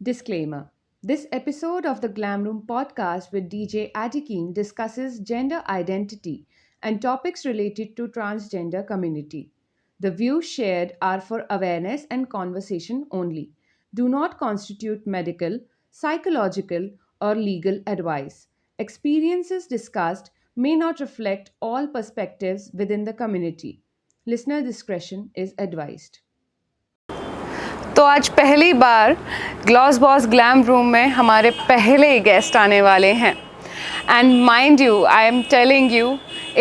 Disclaimer: this episode of the Glam Room podcast with DJ Adikeen discusses gender identity and topics related to transgender community. The views shared are for awareness and conversation only, do not constitute medical, psychological, or legal advice. Experiences discussed may not reflect all perspectives within the community. Listener discretion is advised. तो आज पहली बार gloss boss glam room में हमारे पहले guest आने वाले हैं and mind you I am telling you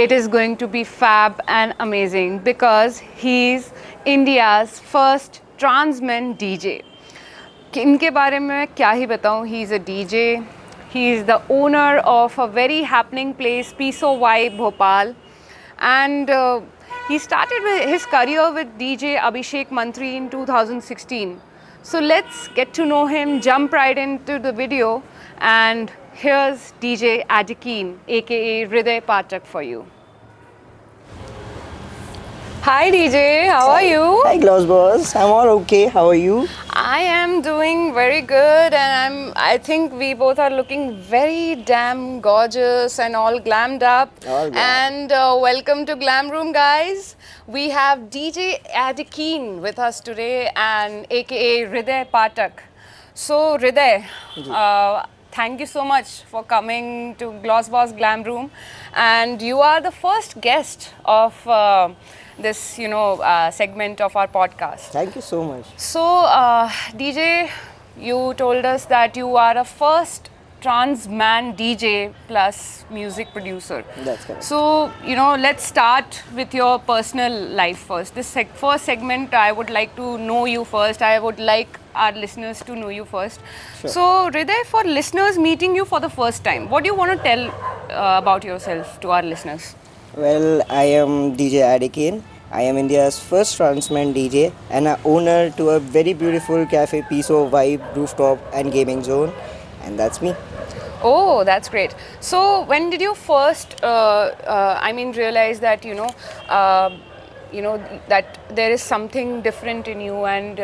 it is going to be fab and amazing because he is India's first transman DJ. इनके बारे में मैं क्या ही बताऊँ. He is a DJ, he is the owner of a very happening place Piso Vibe Bhopal and he started his career with DJ Abhishek Mantri in 2016. So let's get to know him, jump right into the video, and here's DJ Adikeen aka Hriday Pathak for you. Hi DJ, how are you? Hi Gloss Boss, I'm all okay. How are you? I am doing very good, and I think we both are looking very damn gorgeous and all glammed up. All glam. And welcome to Glam Room, guys. We have DJ Adikeen with us today, and aka Hriday Pathak. So Hriday, thank you so much for coming to Gloss Boss Glam Room, and you are the first guest of this segment of our podcast. Thank you so much. So DJ, you told us that you are a first trans man DJ plus music producer. That's correct. So let's start with your personal life first. This first segment, I would like to know you first. I would like our listeners to know you first. Sure. So Hriday, for listeners meeting you for the first time, what do you want to tell about yourself to our listeners? Well, I am DJ Adikeen. I am India's first transman DJ and an owner to a very beautiful cafe, Piso Vibe, rooftop and gaming zone. And that's me. Oh, that's great. So when did you first, realize that, that there is something different in you, and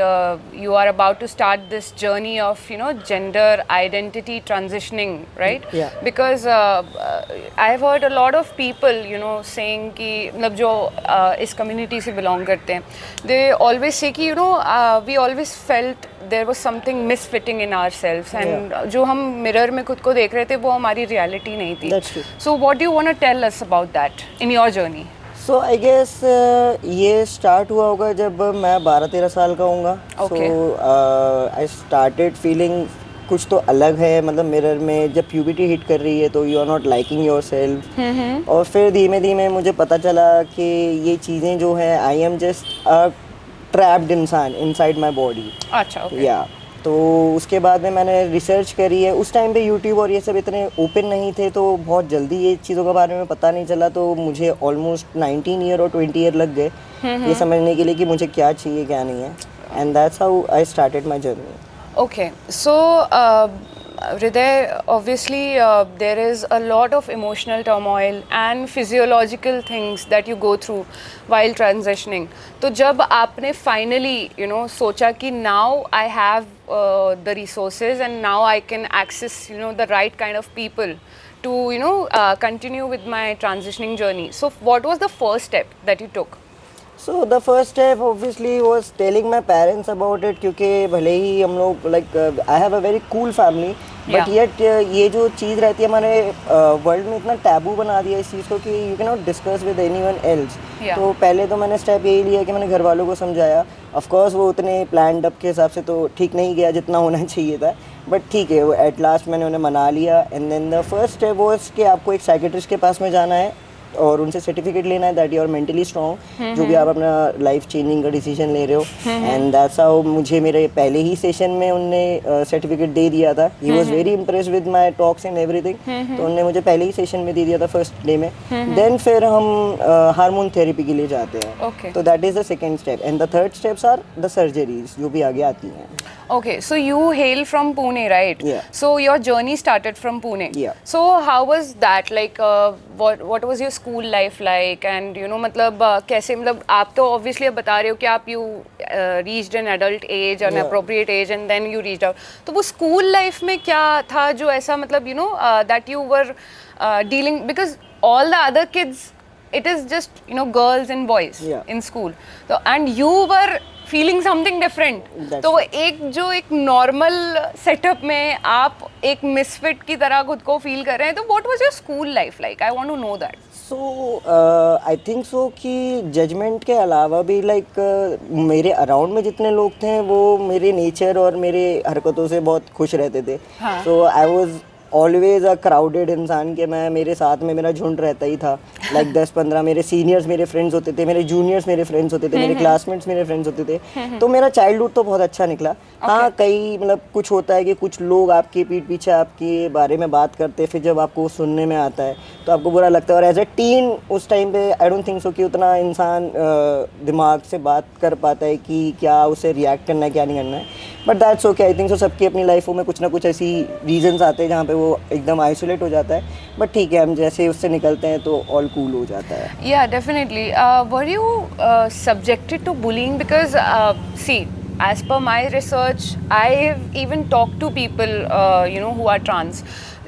you are about to start this journey of, gender identity transitioning, right? Yeah. Because I've heard a lot of people, saying कि मतलब जो इस community से belong करते हैं, they always say कि we always felt there was something misfitting in ourselves, and जो हम mirror में खुद को देख रहे थे वो हमारी reality नहीं थी. That's true. So what do you want to tell us about that in your journey? So I guess ये स्टार्ट हुआ होगा जब मैं 12-13 साल का होऊंगा. Okay. So I started feeling कुछ तो अलग है, मतलब मिरर में जब प्यूबर्टी हिट कर रही है तो you are not liking yourself. और फिर धीमे धीमे मुझे पता चला कि ये चीज़ें जो हैं I am just a trapped इंसान इनसाइड माई बॉडी. अच्छा, okay. या तो उसके बाद में मैंने रिसर्च करी है. उस टाइम पे यूट्यूब और ये सब इतने ओपन नहीं थे तो बहुत जल्दी ये चीज़ों के बारे में पता नहीं चला. तो मुझे ऑलमोस्ट 19 ईयर और 20 ईयर लग गए ये समझने के लिए कि मुझे क्या चाहिए क्या नहीं है. And that's how I started my journey. Okay, so Hriday, obviously there is a lot of emotional turmoil and physiological things that you go through while transitioning. तो जब आपने finally सोचा कि now I have the resources and now I can access the right kind of people to continue with my transitioning journey. So what was the first step that you took? So the first step obviously was telling my parents about it, क्योंकि भले ही हम लोग like I have a very cool family, but yet ये जो चीज़ रहती है हमारे world में इतना टैबू बना दिया इस चीज़ को कि you cannot discuss with anyone else. तो पहले तो मैंने स्टेप यही लिया कि मैंने घर वालों को समझाया. ऑफ कोर्स वो उतने प्लान्ड अप के हिसाब से तो ठीक नहीं गया जितना होना चाहिए था, बट ठीक है वो एट लास्ट मैंने उन्हें मना लिया. And then the first step was कि आपको एक साइकेट्रिस्ट के पास में जाना है और उनसे सर्टिफिकेट लेना है that you are mentally strong, जो भी आप अपना लाइफ चेंजिंग का डिसीजन ले रहे हो. एंड दैट्स हाउ मुझे मेरे पहले ही सेशन में उनने सर्टिफिकेट दे दिया था. He was very impressed with my talks and everything. तो उन्होंने मुझे पहले ही सेशन में दे दिया था फर्स्ट डे में. देन फिर हम हार्मोन थेरेपी के लिए जाते हैं. तो that is the second step. And the third steps are the surgeries जो भी आगे आती हैं. Okay, so you hail from Pune, right? Yeah. So your journey started from Pune. Yeah. So how was that? Like, what was your school life like? And मतलब कैसे मतलब आप तो obviously अब बता रहे हो कि आप reached an adult age, an appropriate age, and then you reached out. तो वो school life में क्या था जो ऐसा मतलब that you were dealing, because all the other kids, it is just girls and boys in school. So and you were feeling something different. तो वो एक नॉर्मल सेटअप में आप एक मिसफिट की तरह खुद को फील कर रहे हैं, तो what was your school life like? I want to know that. So I think so कि जजमेंट के अलावा भी मेरे अराउंड में जितने लोग थे वो मेरे नेचर और मेरे हरकतों से बहुत खुश रहते थे. So I was always a crowded इंसान के मैं मेरे साथ में मेरा झुंड रहता ही था. 10-15 मेरे सीनियर्स मेरे फ्रेंड्स होते थे, मेरे जूनियर्स मेरे फ्रेंड्स होते थे, मेरे क्लासमेट्स मेरे फ्रेंड्स होते थे. तो मेरा चाइल्डहुड तो बहुत अच्छा निकला. हाँ, कई कुछ होता है कि कुछ लोग आपके पीठ पीछे आपके बारे में बात करते हैं, फिर जब आपको सुनने में आता है तो आपको बुरा लगता है. और एज ए टीन उस टाइम पे आई डोंट थिंक सो कि उतना इंसान दिमाग से बात कर पाता है कि क्या उसे रिएक्ट करना है क्या नहीं करना है. But that's okay. I think सो सबकी अपनी लाइफों में कुछ ना कुछ ऐसी रीजंस आते हैं जहाँ पे वो एकदम आइसोलेट हो जाता है. बट ठीक है, हम जैसे उससे निकलते हैं तो ऑल कूल हो जाता है. Yeah, definitely. Were you subjected to bullying? Because see, as per my research, I've even talked to people who are trans,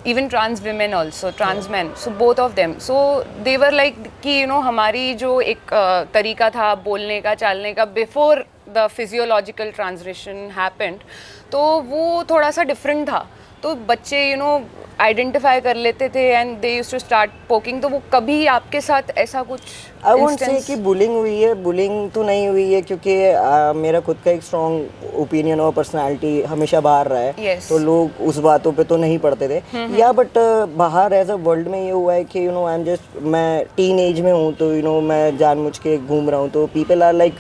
even trans women also, trans men, so both of them. So they were like कि हमारी जो एक तरीका था बोलने का चालने का before the physiological transition happened, तो वो थोड़ा सा different था. तो बच्चे आइडेंटिफाई कर लेते थे and they used to start poking. तो वो कभी आपके साथ ऐसा कुछ आई वोंट से कि बुलिंग हुई है, बुलिंग तो नहीं हुई है क्योंकि मेरा खुद का एक स्ट्रॉन्ग ओपिनियन और पर्सनालिटी हमेशा बाहर रहा है. तो लोग उस बातों पे तो नहीं पढ़ते थे या बट बाहर एज अ वर्ल्ड में ये हुआ है कि आई एम जस्ट, मैं टीन एज में हूँ तो मैं जानबूझ के घूम रहा हूँ तो पीपल आर लाइक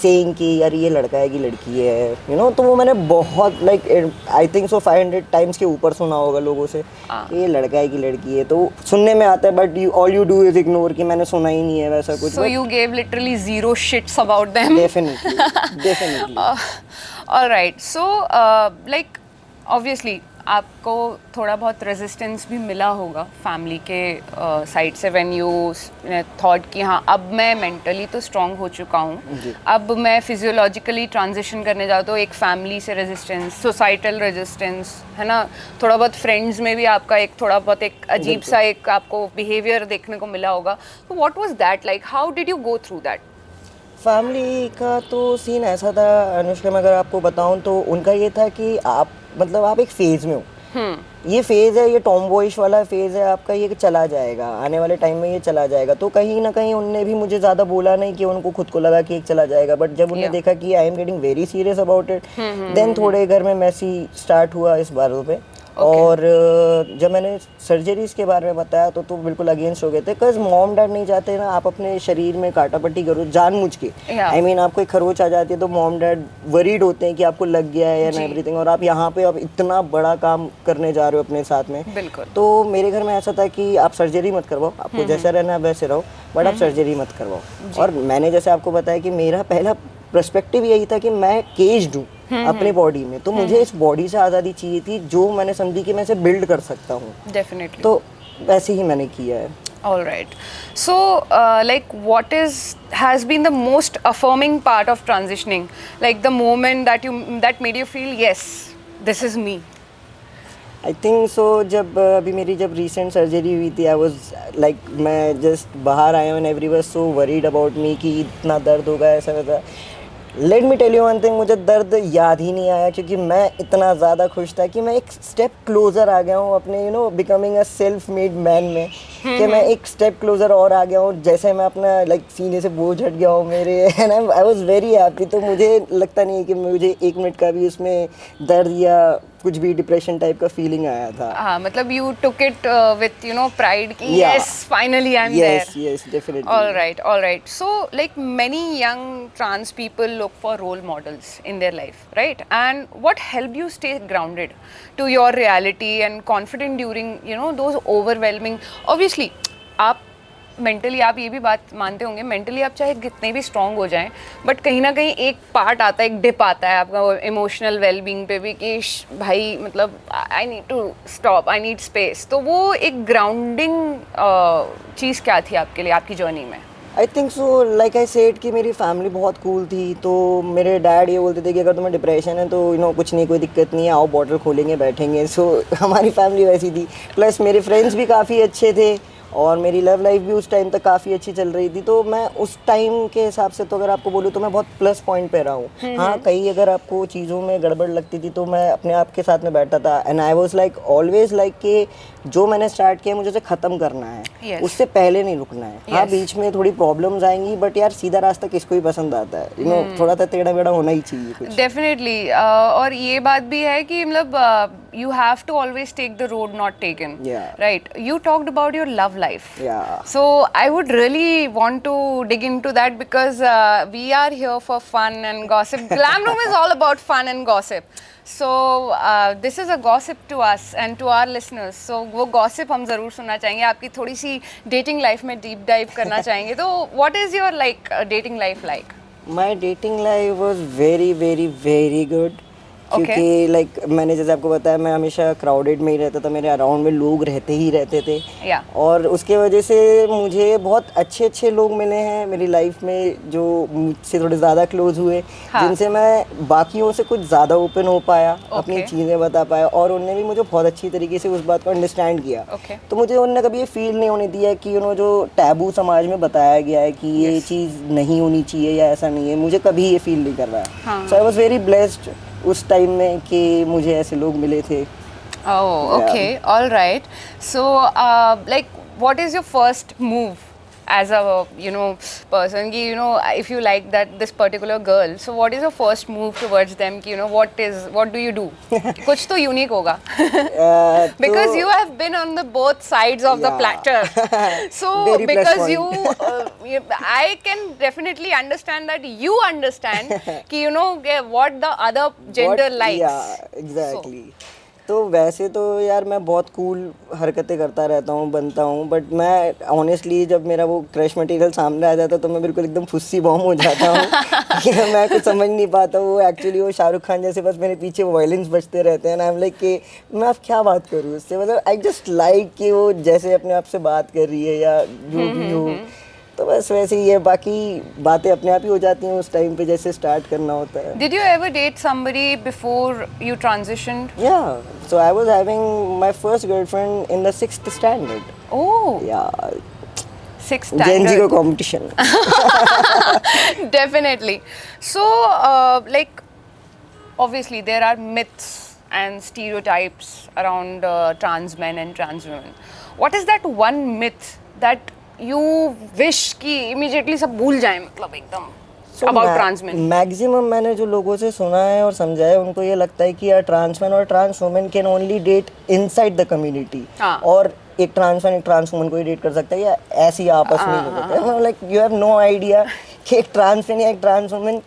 सेइंग कि यार ये लड़का है कि लड़की है तो वो मैंने बहुत आई थिंक सो 500 टाइम्स के ऊपर सुना होगा लोगों से कि ये लड़का है कि लड़की है. तो सुनने में आता है but all you do is ignore कि मैंने सुना ही नहीं है वैसा कुछ. So you gave literally zero shits about them. Definitely. All right. So obviously आपको थोड़ा बहुत रेजिस्टेंस भी मिला होगा फैमिली के साइड से व्हेन यू थॉट कि हाँ अब मैं मेंटली तो स्ट्रांग हो चुका हूँ, अब मैं फिजियोलॉजिकली ट्रांजिशन करने जाऊँ. तो एक फैमिली से रेजिस्टेंस, सोसाइटल रेजिस्टेंस है ना, थोड़ा बहुत फ्रेंड्स में भी आपका एक थोड़ा बहुत एक अजीब सा एक आपको बिहेवियर देखने को मिला होगा. तो what was that like? How did you go through that? Family का तो सीन ऐसा था अनुष्का, मैं अगर आपको बताऊं तो उनका ये था कि आप आप एक फेज में हो. ये फेज है, ये टॉम बॉयिश वाला फेज है आपका, ये चला जाएगा, आने वाले टाइम में ये चला जाएगा. तो कहीं ना कहीं उनने भी मुझे ज़्यादा बोला नहीं कि उनको खुद को लगा कि एक चला जाएगा. बट जब उन्होंने देखा कि I am getting very serious about it, then थोड़े घर में मैसी स्टार्ट हुआ इस बातों पे. और जब मैंने सर्जरीज के बारे में बताया तो बिल्कुल अगेंस्ट हो गए थे. बिकॉज मॉम डैड नहीं चाहते ना आप अपने शरीर में काटापट्टी करो जानबूझ के. आई मीन आपको एक खरोच आ जाती है तो मॉम डैड वरीड होते हैं कि आपको लग गया है या एवरीथिंग, और आप यहाँ पे अब इतना बड़ा काम करने जा रहे हो अपने साथ में. बिल्कुल. तो मेरे घर में ऐसा था कि आप सर्जरी मत करवाओ, आपको जैसा रहना है वैसे रहो, बट आप सर्जरी मत करवाओ. और मैंने जैसे आपको बताया कि मेरा पहला पर्सपेक्टिव यही था कि मैं केज्ड हूँ अपनी बॉडी में, तो मुझे इस बॉडी से आज़ादी चाहिए थी जो मैंने समझी कि मैं इसे बिल्ड कर सकता हूँ. डेफिनेटली. तो वैसे ही मैंने किया है. All right. So, what has been the most affirming part of transitioning? Like the moment that made you feel, yes, this is me. I think so जब अभी मेरी जब रिसेंट सर्जरी हुई थी, आई वाज लाइक मैं just बाहर आया हूँ and every was so worried about me कि इतना दर्द होगा ऐसा वैसा. Let me tell you one thing, मुझे दर्द याद ही नहीं आया क्योंकि मैं इतना ज़्यादा खुश था कि मैं एक स्टेप क्लोज़र आ गया हूँ अपने becoming a self made man में, कि मैं एक स्टेप क्लोज़र और आ गया हूँ. जैसे मैं अपना सीने से बोझ हट गया हूँ मेरे, and I was very happy. तो मुझे लगता नहीं है कि मुझे 1 मिनट का भी उसमें दर्द या कुछ भी डिप्रेशन टाइप का फीलिंग आया था. हाँ, मतलब you took it with pride कि yes finally I am there. Yes definitely. All right. So like many young trans people look for role models in their life, right? And what helped you stay grounded to your reality and confident during those overwhelming, obviously आप mentally, आप ये भी बात मानते होंगे, mentally आप चाहे कितने भी स्ट्रांग हो जाएं बट कहीं ना कहीं एक पार्ट आता है, एक डिप आता है आपका इमोशनल वेलबींग पे भी कि भाई मतलब I need to stop, I need space. तो वो एक ग्राउंडिंग चीज़ क्या थी आपके लिए आपकी जर्नी में? आई think so, like I said कि मेरी फैमिली बहुत कूल थी, तो मेरे डैड ये बोलते थे कि अगर तुम्हें डिप्रेशन है तो कुछ नहीं, कोई दिक्कत नहीं है, आओ बॉटल खोलेंगे बैठेंगे. सो हमारी फैमिली वैसी थी. प्लस मेरे फ्रेंड्स भी काफ़ी अच्छे थे और मेरी लव लाइफ भी उस टाइम तक काफ़ी अच्छी चल रही थी. तो मैं उस टाइम के हिसाब से तो अगर आपको बोलूँ तो मैं बहुत प्लस पॉइंट पे रहा हूँ. हाँ, कई अगर आपको चीज़ों में गड़बड़ लगती थी तो मैं अपने आप के साथ में बैठा था. And I was like always like कि जो मैंने स्टार्ट किया मुझे उसे ख़त्म करना है. Yes. उससे पहले नहीं रुकना है. हाँ, Yes. बीच में थोड़ी प्रॉब्लम्स आएंगी, बट यार सीधा रास्ता किसको ही पसंद आता है. थोड़ा सा टेढ़ा मेढ़ा होना ही चाहिए कुछ. डेफिनेटली और ये बात भी है कि मतलब you have to always take the road not taken. Yeah. Right. You talked about your love life. Yeah. So I would really want to dig into that because we are here for fun and gossip. Glam Room is all about fun and gossip. So this is a gossip to us and to our listeners. So वो gossip हम ज़रूर सुनना चाहेंगे. आपकी थोड़ी सी dating life में deep dive करना चाहेंगे. तो what is your dating life like? My dating life was very very very good. क्योंकि लाइक मैंने जैसे आपको बताया, मैं हमेशा क्राउडेड में ही रहता था, मेरे अराउंड में लोग रहते ही रहते थे. Yeah. और उसके वजह से मुझे बहुत अच्छे अच्छे लोग मिले हैं मेरी लाइफ में जो मुझसे थोड़े ज़्यादा क्लोज हुए. हाँ. जिनसे मैं बाकियों से कुछ ज़्यादा ओपन हो पाया, अपनी चीज़ें बता पाया, और उनने भी मुझे बहुत अच्छी तरीके से उस बात को अंडरस्टैंड किया. तो मुझे उनने कभी ये फील नहीं होने दिया कि जो टैबू समाज में बताया गया है कि ये चीज़ नहीं होनी चाहिए या ऐसा नहीं है, मुझे कभी ये फील नहीं कर रहा है. सो आई वॉज वेरी ब्लेस्ड उस टाइम में कि मुझे ऐसे लोग मिले थे. Oh, okay, all right. So, like, what is your first move as a person? Ki, if you like this particular girl, so what is your first move towards them? Ki, what do you do? कुछ तो unique होगा. Because you have been on the both sides of the platter. So Very plus because point. I can definitely understand that you understand कि what the other gender likes. Yeah, exactly. तो वैसे तो यार मैं बहुत cool हरकतें करता रहता हूँ, बनता हूँ, बट मैं ऑनेस्टली जब मेरा वो क्रश मटेरियल सामने आ जाता है तो मैं बिल्कुल एकदम फुस्सी बॉम्ब हो जाता हूँ. मैं कुछ समझ नहीं पाता. वो एक्चुअली वो शाहरुख खान जैसे बस मेरे पीछे वायलेंस बजते रहते हैं. आई एम लाइक कि मैं अब क्या बात करूँ उससे. मतलब आई जस्ट लाइक कि वो जैसे अपने आप से बात कर रही है या जो भी हो, तो बस वैसे ही है. बाकी बातें अपने आप ही हो जाती हैं उस टाइम पे जैसे स्टार्ट करना होता है. Did you ever date somebody before you transitioned? Yeah, so I was having my first girlfriend in the 6th standard. Oh, Yeah, sixth Gen Z standard. का competition. Definitely. So, obviously there are myths and stereotypes around trans men and trans women. What is that one myth that you wish कि immediately सब भूल जाएं, मतलब एकदम about trans men? Maximum मैंने जो लोगों से सुना है और समझा है, उनको ये लगता है कि यार ट्रांस मैन और trans women can only date inside the community. और एक ट्रांस मैन एक ट्रांस वुमन को ही डेट कर सकता है या ऐसे ही आपस में ही होता है. Like you have no idea कि एक ट्रांस मैन या एक ट्रांस वुमन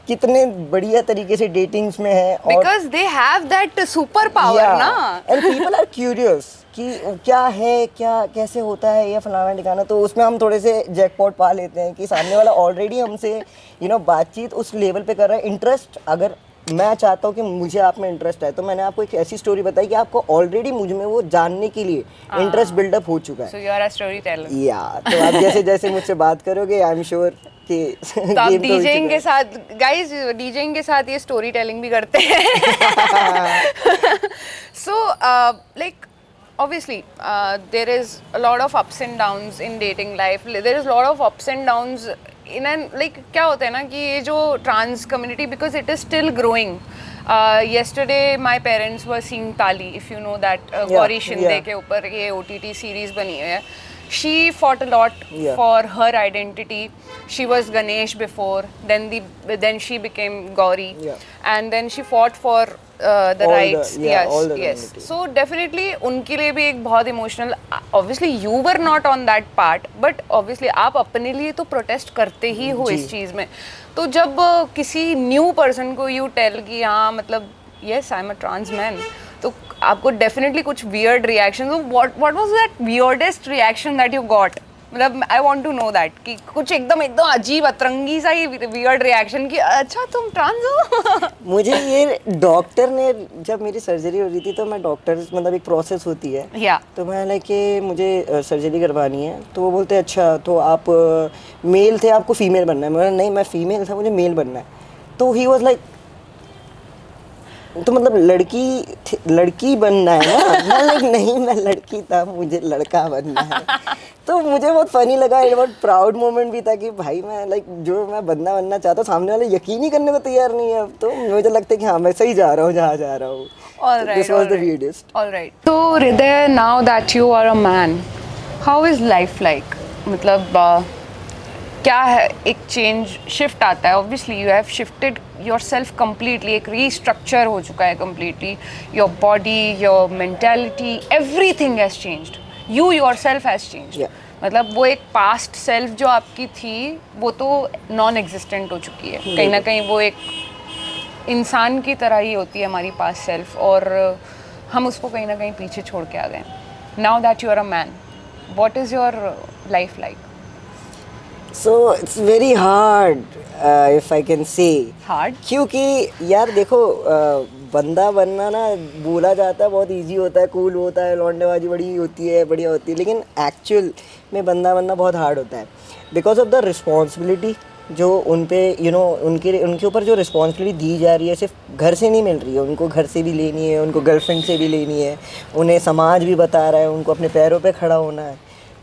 कितने बढ़िया तरीके से डेटिंग्स में है. Because they have that super power ना. एंड पीपल आर क्यूरियस कि क्या है, क्या कैसे होता है, ये फलाना ठिकाना. तो उसमें हम थोड़े से जैकपॉट पा लेते हैं कि सामने वाला ऑलरेडी हमसे बातचीत उस लेवल पे कर रहा है. इंटरेस्ट अगर मैं चाहता हूँ कि मुझे आप में इंटरेस्ट है, तो मैंने आपको एक ऐसी स्टोरी बताई कि आपको ऑलरेडी मुझ में वो जानने के लिए इंटरेस्ट बिल्डअप हो चुका है. So you are a storyteller. या तो आप जैसे जैसे मुझसे बात करोगे, आई एम श्योर कि तो आप डीजेइंग के साथ, गाइस डीजेइंग के साथ ये स्टोरी टेलिंग भी करते हैं. So like obviously there is a lot of ups and downs in dating life. There is a lot of ups and downs in an क्या होता है ना कि ये जो trans community, because it is still growing. Yesterday my parents were seeing Tali, if you know that Gauri Shinde के ऊपर ये OTT series बनी हुई है. She fought a lot for her identity. She was Ganesh before, then she became Gauri, and then she fought for the rights. Yes. So definitely उनके लिए भी एक बहुत emotional. Obviously you were not on that part, but obviously आप अपने लिए तो protest करते ही हो इस चीज़ में. तो जब किसी new person को you tell कि हाँ मतलब yes I'm a trans man, तो आपको definitely कुछ weird reaction. So what was that weirdest reaction that you got? मतलब I want to know that कि कुछ एकदम एकदम अजीब अतरंगी सा ही वियर्ड रिएक्शन कि अच्छा तुम ट्रांस हो. मुझे ये डॉक्टर ने, जब मेरी सर्जरी हो रही थी तो मैं डॉक्टर, मतलब एक प्रोसेस होती है, या तो मैं लाइक कि मुझे सर्जरी करवानी है, तो वो बोलते हैं अच्छा तो आप मेल थे, आपको फीमेल बनना है. मैं बोला, नहीं मैं फीमेल था, मुझे मेल बनना है. तो ही वॉज लाइक, तो मतलब लड़की बनना है ना. मैं लाइक नहीं, मैं लड़की था, मुझे लड़का बनना है. तो मुझे बहुत फनी लगा, ये बहुत प्राउड मोमेंट भी था कि भाई मैं लाइक जो मैं बंदा बनना चाहता हूँ, सामने वाले यकीन ही करने को तैयार नहीं है. अब तो मुझे लगता है कि हाँ मैं सही जा रहा हूँ जहाँ जा रहा हूँ. This was the weirdest. All right. So Hriday, now that you are a man, how is life like? मतलब क्या है, एक चेंज शिफ्ट आता है. Obviously you have shifted your self completely, एक रीस्ट्रक्चर हो चुका है completely. Your body, your mentality, everything has changed. You your self has changed. मतलब वो एक पास्ट सेल्फ जो आपकी थी वो तो नॉन एग्जिस्टेंट हो चुकी है. कहीं ना कहीं वो एक इंसान की तरह ही होती है हमारी पास्ट सेल्फ, और हम उसको कहीं ना कहीं पीछे छोड़ के आ गए. Now that you are a man, what is your life like? So it's very hard, if I can say. Hard? क्योंकि यार देखो, बंदा बनना ना बोला जाता है बहुत इजी होता है, कूल होता है, लौंडेबाजी बड़ी होती है, बढ़िया होती है, लेकिन एक्चुअल में बंदा बनना बहुत हार्ड होता है. बिकॉज ऑफ द रिस्पॉन्सिबिलिटी जो उन पे उनके ऊपर जो रिस्पॉन्सिबिलिटी दी जा रही है, सिर्फ घर से नहीं मिल रही है, उनको घर से भी लेनी है, उनको गर्लफ्रेंड से भी लेनी है, उन्हें समाज भी बता रहा है, उनको अपने पैरों पे खड़ा होना है.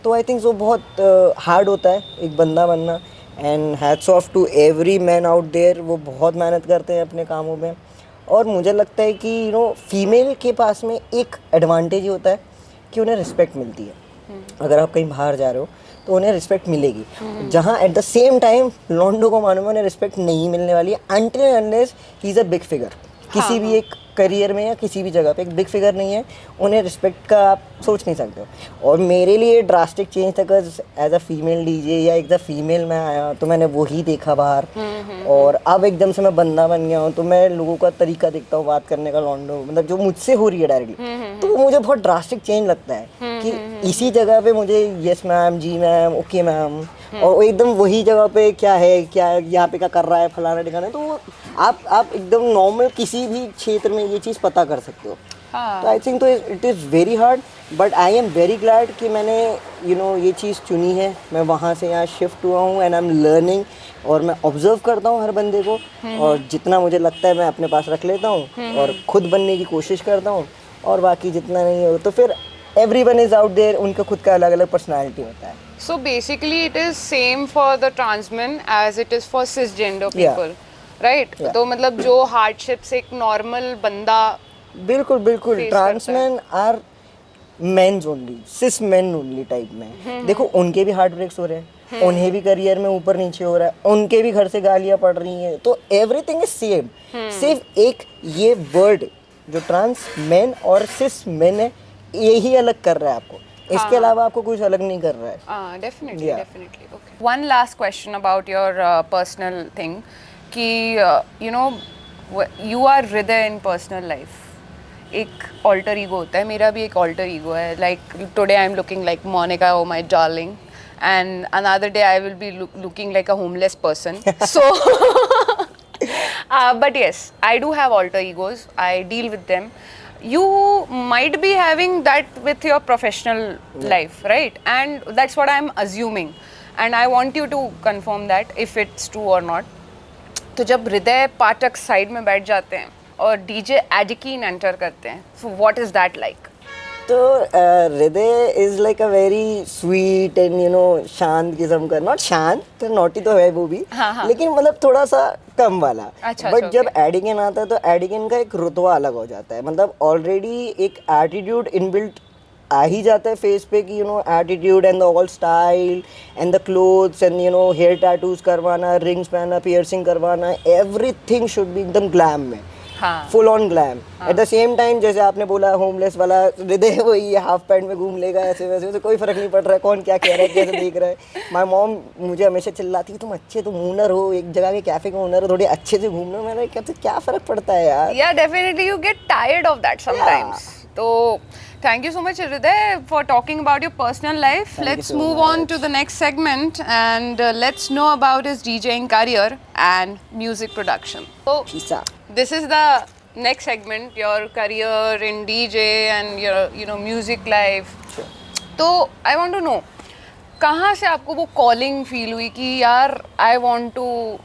तो आई थिंक वो बहुत हार्ड होता है एक बंदा बनना. And hats off to every man out there, वो बहुत मेहनत करते हैं अपने कामों में. और मुझे लगता है कि फीमेल के पास में एक एडवांटेज ही होता है कि उन्हें रिस्पेक्ट मिलती है. अगर आप कहीं बाहर जा रहे हो तो उन्हें रिस्पेक्ट मिलेगी, जहाँ एट द सेम टाइम लॉन्डो को मालूम है उन्हें रिस्पेक्ट नहीं मिलने वाली है until and unless he is a big figure. किसी भी एक करियर में या किसी भी जगह पे एक बिग फिगर नहीं है, उन्हें रिस्पेक्ट का आप सोच नहीं सकते हो. और मेरे लिए ड्रास्टिक चेंज था because as a female DJ या एक द फीमेल मैं आया तो मैंने वही देखा बाहर. और अब एकदम से मैं बंदा बन गया हूँ तो मैं लोगों का तरीका देखता हूँ बात करने का, लॉन्डो मतलब जो मुझसे हो रही है डायरेक्टली, तो मुझे बहुत ड्रास्टिक चेंज लगता है कि इसी जगह पे मुझे यस मैम, जी मैम, ओके मैम, और एकदम वही जगह पे क्या है, क्या यहाँ पे क्या कर रहा है, फलाना ठिकाना. तो आप एकदम नॉर्मल किसी भी क्षेत्र में ये चीज़ पता कर सकते हो. तो आई थिंक तो it is very hard, but I am very glad कि मैंने ये चीज़ चुनी है. मैं वहाँ से यहाँ शिफ्ट हुआ हूँ एंड आई एम लर्निंग, और मैं ऑब्जर्व करता हूँ हर बंदे को, और जितना मुझे लगता है मैं अपने पास रख लेता हूँ और खुद बनने की कोशिश करता हूँ. और बाकी जितना नहीं हो तो फिर एवरीवन इज़ आउट देयर, उनका खुद का अलग अलग पर्सनैलिटी होता है. So basically it is same for the trans men as it is for cisgender people, right? तो मतलब जो hardships एक normal बंदा बिल्कुल बिल्कुल trans man are men's only, cis men only type में. देखो उनके भी हार्ट ब्रेक्स हो रहे हैं, उन्हें भी करियर में ऊपर नीचे हो रहा है, उनके भी घर से गालियाँ पड़ रही हैं, तो एवरीथिंग इज सेम. सिर्फ एक ये वर्ड जो ट्रांस मैन और सिस मेन है यही अलग कर रहा है आपको, इसके अलावा आपको कुछ अलग नहीं कर रहा है. Definitely, definitely. Okay. One last question about your personal thing, कि you are Hriday in personal life. एक alter ego होता है, मेरा भी एक alter ego है. Like today I am looking like Monica, oh my darling, and another day I will be looking like a homeless person. So, but yes, I do have alter egos. I deal with them. You might be having that with your professional life, right? And that's what I'm assuming, and I want you to confirm that if it's true or not. तो जब हृदय पाठक side में बैठ जाते हैं और DJ एडिकीन enter करते हैं, so what is that like? तो हृदय is like a very sweet and शांत किस्म का, नॉट शांत, नॉटी तो है वो भी, लेकिन मतलब थोड़ा सा कम वाला. बट जब एडिगन आता है तो एडिगन का एक रुतबा अलग हो जाता है. मतलब ऑलरेडी एक एटीट्यूड इनबिल्ट आ ही जाता है फेस पे कि attitude and the all style and the clothes and hair tattoos करवाना, रिंग्स पहनना, पियर्सिंग करवाना, एवरीथिंग शुड बी एकदम ग्लैम में, full on glam. At the same time जैसे आपने बोला होमलेस वाला हृदय, वही हाफ पैंट में घूम लेगा ऐसे वैसे, कोई फर्क नहीं पड़ रहा है कौन क्या कह रहा है, कैसे देख रहा है. माय मॉम मुझे हमेशा चिल्लाती है तुम अच्छे, तुम ओनर हो, एक जगह के कैफे का ओनर हो, थोड़े अच्छे से घूम लो. मैंने कहते क्या फ़र्क पड़ता है यार. Yeah, definitely you get tired of that sometimes. तो thank you so much, Hriday, for talking about your personal life. Thank you Let's so move on much. to the next segment and let's know about his DJing career and music production. So, Pisa. this is the next segment, your career in DJ and your music life. Sure. तो I want to know, कहाँ से आपको वो calling feel हुई कि यार I want to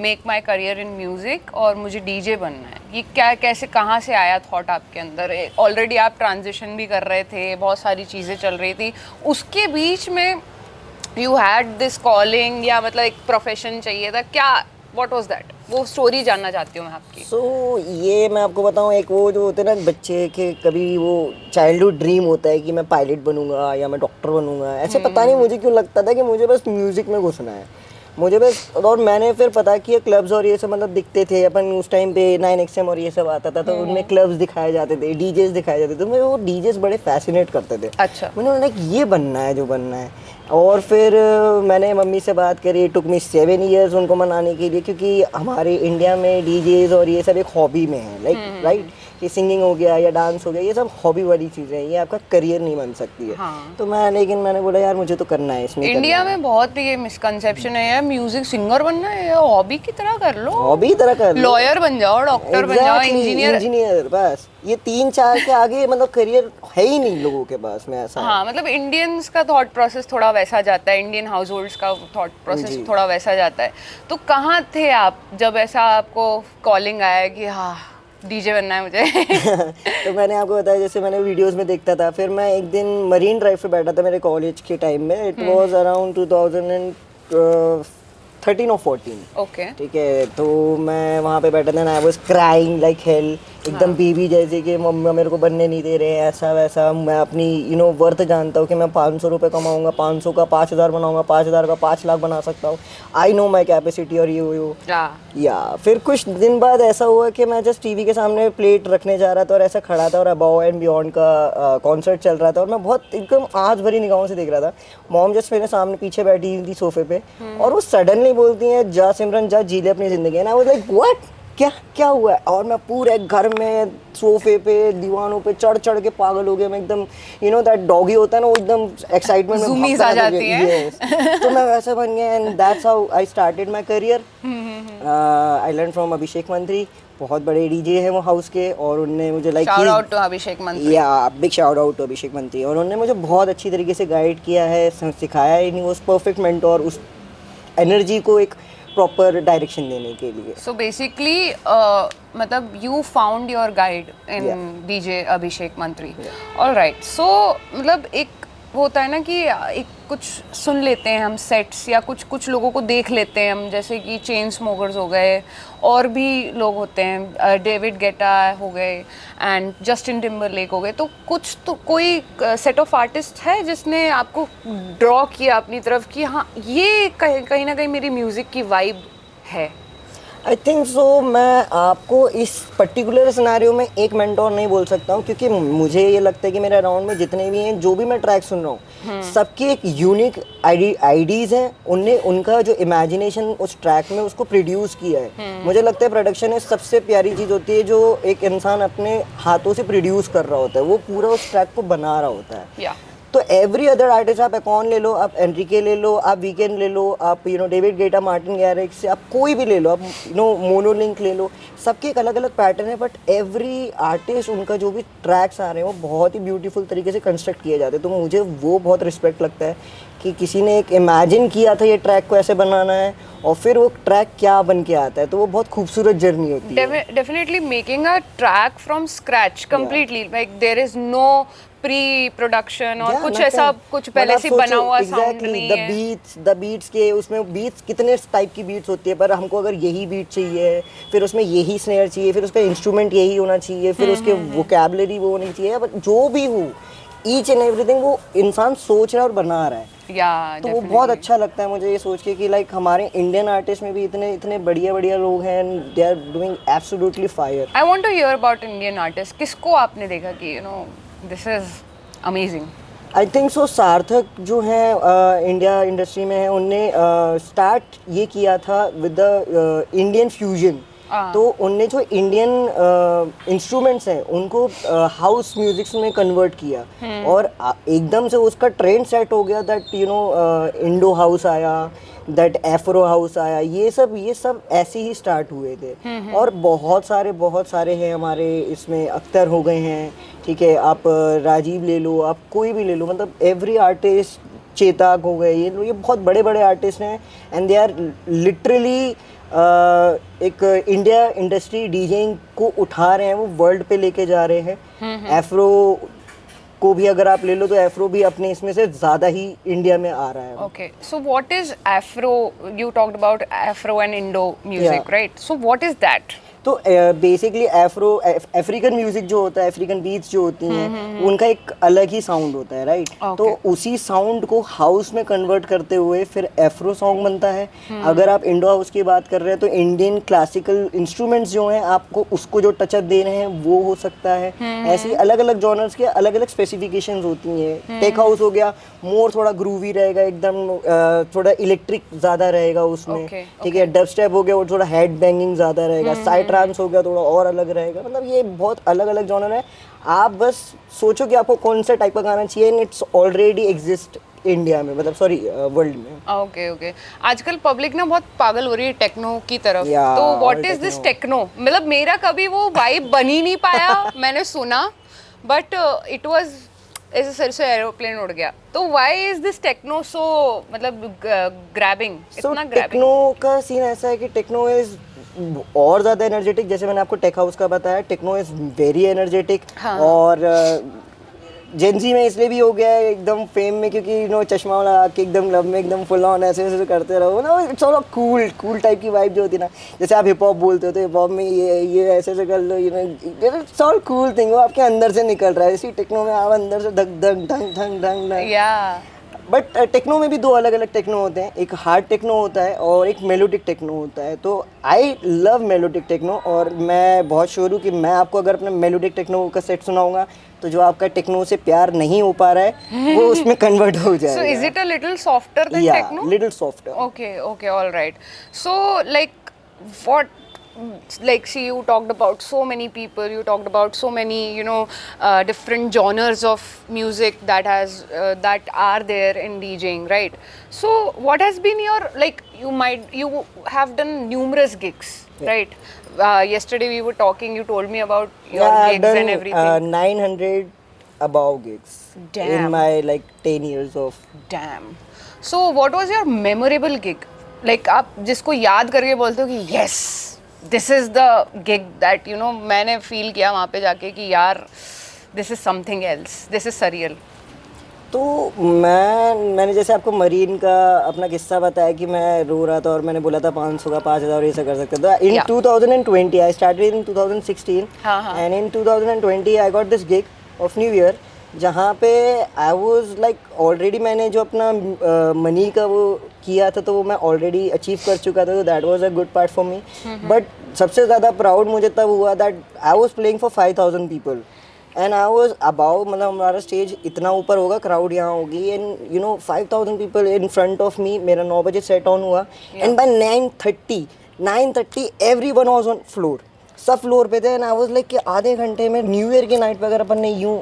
make my career in music और मुझे डीजे बनना है? ये क्या, कैसे, कहाँ से आया थॉट आपके अंदर? ऑलरेडी आप ट्रांजिशन भी कर रहे थे, बहुत सारी चीज़ें चल रही थी, उसके बीच में यू हैड दिस कॉलिंग, या मतलब एक प्रोफेशन चाहिए था क्या? What was that? वो स्टोरी जानना चाहती हूँ मैं आपकी। सो ये मैं आपको बताऊँ, एक वो जो होते हैं ना बच्चे के, कभी वो चाइल्डहुड ड्रीम होता है कि मैं पायलट बनूंगा या मैं डॉक्टर बनूंगा, ऐसे पता नहीं मुझे क्यों लगता था कि मुझे बस म्यूज़िक में घुसना है, मुझे बस। और मैंने फिर पता किया क्लब्स और ये सब मतलब दिखते थे अपन उस टाइम पे 9XM और ये सब आता था, तो उनमें क्लब्स दिखाए जाते थे, डीजेस दिखाए जाते थे, तो मुझे वो डीजेस बड़े फैसिनेट करते थे। अच्छा। मैंने लाइक ये बनना है जो बनना है। और फिर मैंने मम्मी से बात करी, टुक मी 7 years उनको मनाने के लिए, क्योंकि हमारे इंडिया में डीजेस और ये सब एक हॉबी में है, लाइक राइट, कि सिंगिंग हो गया या डांस हो गया, ये सब हॉबी वाली चीज़ें हैं, ये आपका करियर नहीं बन सकती है। हाँ। तो लेकिन मैंने बोला यार मुझे तो करना है इसमें। इंडिया में बहुत ये मिसकंसेप्शन है यार, म्यूजिक सिंगर बनना है या हॉबी की तरह कर लो, हॉबी की तरह कर लो, लॉयर बन जाओ, डॉक्टर बन जाओ, इंजीनियर, बस ये 3-4 के आगे मतलब करियर है ही नहीं लोगों के पास में, ऐसा। हाँ, मतलब इंडियंस का थॉट प्रोसेस थोड़ा वैसा जाता है, इंडियन हाउस होल्ड्स का थॉट प्रोसेस थोड़ा वैसा जाता है। तो कहाँ थे आप जब ऐसा आपको कॉलिंग आया कि हाँ डीजे बनना है मुझे? तो मैंने आपको बताया, जैसे मैंने वीडियोस में देखता था, फिर मैं एक दिन मरीन ड्राइव पे बैठा था मेरे कॉलेज के टाइम में, इट वाज अराउंड 2013 और 14। ओके। ठीक है, तो मैं वहाँ पे बैठा था ना, I was crying like hell, एकदम बेबी जैसे कि मम्मी मेरे को बनने नहीं दे रहे हैं, ऐसा वैसा। मैं अपनी वर्थ जानता हूँ कि मैं 500 रुपये कमाऊँगा, 500 का 5000 बनाऊँगा, 5000 का 5 लाख बना सकता हूँ, आई नो माई कैपेसिटी और ये या फिर कुछ दिन बाद ऐसा हुआ कि मैं जस्ट टीवी के सामने प्लेट रखने जा रहा था और ऐसा खड़ा था और अबव एंड बियॉन्ड का कॉन्सर्ट चल रहा था, और मैं बहुत एकदम आँच भरी निगाहों से देख रहा था। मॉम जस्ट मेरे सामने पीछे बैठी थी सोफे पे, और वो सडनली बोलती हैं, जा सिमरन जा, जी ले अपनी ज़िंदगी। And I was like what, क्या हुआ है? और मैं पूरे घर में सोफे पे दीवानों पे चढ़ चढ़ के पागल हो गया मैं, एकदम दैट डॉगी होता है ना, वो एकदम एक्साइटमेंट में ज़ूमीज़ आ जाती हैं। तो मैं वैसे बन गया, and that's how I started my career. I learn from Abhishek Mantri, बहुत बड़े डीजे हैं वो हाउस के, और उनने मुझे लाइक शाउट आउट टू अभिषेक मंत्री, या बिग शाउट आउट टू अभिषेक मंत्री, और उन्होंने मुझे बहुत अच्छी तरीके से गाइड किया है, सिखाया है, ही वाज परफेक्ट मेंटोर उस एनर्जी को एक प्रॉपर डायरेक्शन देने के लिए। सो बेसिकली मतलब you found your guide in DJ Abhishek Mantri. Alright, सो मतलब एक होता है ना कि एक कुछ सुन लेते हैं हम सेट्स, या कुछ लोगों को देख लेते हैं हम, जैसे कि चेन स्मोकर्स हो गए, और भी लोग होते हैं, डेविड गेटा हो गए एंड जस्टिन टिम्बरलेक हो गए। तो कुछ तो कोई सेट ऑफ आर्टिस्ट है जिसने आपको ड्रॉ किया अपनी तरफ कि हाँ ये कहीं ना कहीं मेरी म्यूज़िक की वाइब है? आई थिंक सो। मैं आपको इस पर्टिकुलर सिनेरियो में एक मेंटोर नहीं बोल सकता हूँ, क्योंकि मुझे ये लगता है कि मेरे अराउंड में जितने भी हैं, जो भी मैं ट्रैक सुन रहा हूँ, सबकी एक यूनिक आइडियाज़ हैं, उनने उनका जो इमेजिनेशन उस ट्रैक में उसको प्रोड्यूस किया है। मुझे लगता है प्रोडक्शन एक सबसे प्यारी चीज़ होती है, जो एक इंसान अपने हाथों से प्रोड्यूस कर रहा होता है, वो पूरा उस ट्रैक को बना रहा होता है। तो एवरी अदर आर्टिस्ट, आप एकॉन ले लो, आप एनरिके ले लो, आप वीकेंड ले लो, आप डेविड गेटा, मार्टिन गैरिक्स से आप कोई भी ले लो, आप मोनोलिंक ले लो, सबके एक अलग अलग पैटर्न है, बट एवरी आर्टिस्ट, उनका जो भी ट्रैक्स आ रहे हैं वो बहुत ही ब्यूटीफुल तरीके से कंस्ट्रक्ट किए जाते हैं। तो मुझे वो बहुत रिस्पेक्ट लगता है कि किसी ने एक इमेजिन किया था ये ट्रैक को ऐसे बनाना है, और फिर वो ट्रैक क्या बन के आता है, तो वो बहुत खूबसूरत जर्नी होती है। Definitely making a track from scratch completely, like there is no pre production और कुछ ऐसा कुछ पहले से बना हुआ साउंड नहीं है। द बीट्स के उसमें बीट्स कितने टाइप की बीट्स होती है, पर हमको अगर यही बीट चाहिए, फिर उसमें यही स्नेयर चाहिए, फिर उसका इंस्ट्रूमेंट यही होना चाहिए, फिर उसके वोकैबुलरी वो होनी चाहिए, बट जो भी हो, ईच एंड एवरीथिंग वो इंसान सोच रहा है और बना रहा है। तो वो बहुत अच्छा लगता है मुझे ये सोच के कि लाइक हमारे इंडियन आर्टिस्ट में भी इतने बढ़िया लोग हैं, they are doing absolutely fire. I want to hear about Indian artist, किसको आपने देखा कि this is amazing? I think so Sarthak जो है इंडिया इंडस्ट्री में है, उनने स्टार्ट ये किया था विद द इंडियन फ्यूजन, तो उनने जो इंडियन इंस्ट्रूमेंट्स हैं उनको हाउस म्यूजिक में कन्वर्ट किया और एकदम से उसका ट्रेंड सेट हो गया that you know Indo house आया, दैट एफ्रो हाउस आया, ये सब ऐसे ही स्टार्ट हुए थे। और बहुत सारे हैं हमारे इसमें, अख्तर हो गए हैं, ठीक है, आप राजीव ले लो, आप कोई भी ले लो, मतलब एवरी आर्टिस्ट, चेतक हो गए, ये बहुत बड़े बड़े आर्टिस्ट हैं एंड दे आर लिटरली एक इंडिया इंडस्ट्री डीजेइंग को उठा रहे हैं, वो वर्ल्ड पे लेके जा रहे हैं। एफ्रो को भी अगर आप ले लो तो एफ्रो भी अपने इसमें से ज़्यादा ही इंडिया में आ रहा है। Okay, so what is Afro? You talked about Afro and Indo music, Yeah. right? So what is that? तो बेसिकली अफ्रीकन म्यूजिक जो होता है, अफ्रीकन बीट्स जो होती हैं, उनका एक अलग ही साउंड होता है, राइट? तो उसी साउंड को हाउस में कन्वर्ट करते हुए फिर एफ्रो सॉन्ग बनता है। अगर आप इंडो हाउस की बात कर रहे हैं तो इंडियन क्लासिकल इंस्ट्रूमेंट्स जो हैं, आपको उसको जो टचअप दे रहे हैं वो हो सकता है। ऐसी अलग अलग जॉनर्स के अलग अलग स्पेसिफिकेशंस होती हैं। टेक हाउस हो गया, मोर थोड़ा ग्रूवी रहेगा, एकदम थोड़ा इलेक्ट्रिक ज़्यादा रहेगा उसमें, ठीक है। डब स्टेप हो गया, वो थोड़ा हेड बैंगिंग ज़्यादा रहेगा। साइड ट्रांस हो गया, थोड़ा और अलग रहेगा। मतलब ये बहुत अलग अलग जॉनर है। आप बस सोचो कि आपको कौन सा टाइप का गाना चाहिए, and it's already exist India में, मतलब सॉरी वर्ल्ड में। ओके ओके, आजकल पब्लिक ना बहुत पागल हो रही है टेक्नो की तरफ। Yeah, तो what all is this techno. Techno? मतलब मेरा कभी वो वाइब बन ही नहीं पाया। मैंने सुना बट इट वाज ऐसे सर से एरोप्लेन उड़ गया। तो व्हाई इज दिस टेक्नो सो मतलब ग्रैबिंग, इतना ग्रैबिंग? टेक्नो का सीन ऐसा है कि टेक्नो इज और ज़्यादा एनर्जेटिक। जैसे मैंने आपको टेक हाउस का बताया, टेक्नो इज़ वेरी एनर्जेटिक। और जेंजी में इसलिए भी हो गया है एकदम फेम में, क्योंकि यू नो चश्मा लगा के एकदम लब में एकदम फुल ऑन ऐसे ऐसे करते रहो ना, इट्स ऑल कूल टाइप की वाइब जो होती है ना। जैसे आप हिप हॉप बोलते हो तो हिप हॉप में ये ऐसे ऐसे कर लो, you know it's all cool thing, वो आपके अंदर से निकल रहा है। इसी टेक्नो में आप अंदर से धक धक ढंग ढंग ढंग। या बट टेक्नो में भी दो अलग अलग टेक्नो होते हैं, एक हार्ड टेक्नो होता है और एक मेलोडिक टेक्नो होता है। तो आई लव मेलोडिक टेक्नो, और मैं बहुत श्योर हूँ कि मैं आपको अगर अपने मेलोडिक टेक्नो का सेट सुनाऊंगा तो जो आपका टेक्नो से प्यार नहीं हो पा रहा है वो उसमें कन्वर्ट हो जाएगा। So is it a little softer than techno? little softer. Okay, all right. So like what, like see, you talked about so many people, you talked about so many, you know, different genres of music that that are there in DJing, right? So what has been your, like, you have done numerous gigs, right? Yesterday we were talking, you told me about your I've gigs done and everything. 900 above gigs Damn. in my like 10 years of. Damn. So what was your memorable gig? Like आप जिसको याद करके बोलते हो कि yes, this is the gig that you know मैंने feel किया वहाँ पे जाके कि यार this is something else, this is surreal. तो मैंने जैसे आपको मरीन का अपना किस्सा बताया कि मैं रो रहा था और मैंने बोला था 500 का 5000 ये सब कर सकते थे। इन 2020 I started in 2016 and in 2020 I got this gig of new year, जहाँ पे आई वाज लाइक ऑलरेडी मैंने जो अपना मनी का वो किया था तो वो मैं ऑलरेडी अचीव कर चुका था, तो that was a good part for me. But सबसे ज़्यादा प्राउड मुझे तब हुआ that I was playing for 5000 people and I was about, मतलब हमारा स्टेज इतना ऊपर होगा, क्राउड यहाँ होगी, and you know 5000 people in front of me. मेरा 9 बजे सेट ऑन हुआ and by 9:30 everyone was on floor, सब फ्लोर पे थे। एंड आई वाज लाइक कि आधे घंटे में न्यू ईयर की नाइट पे अगर अपन ने यूँ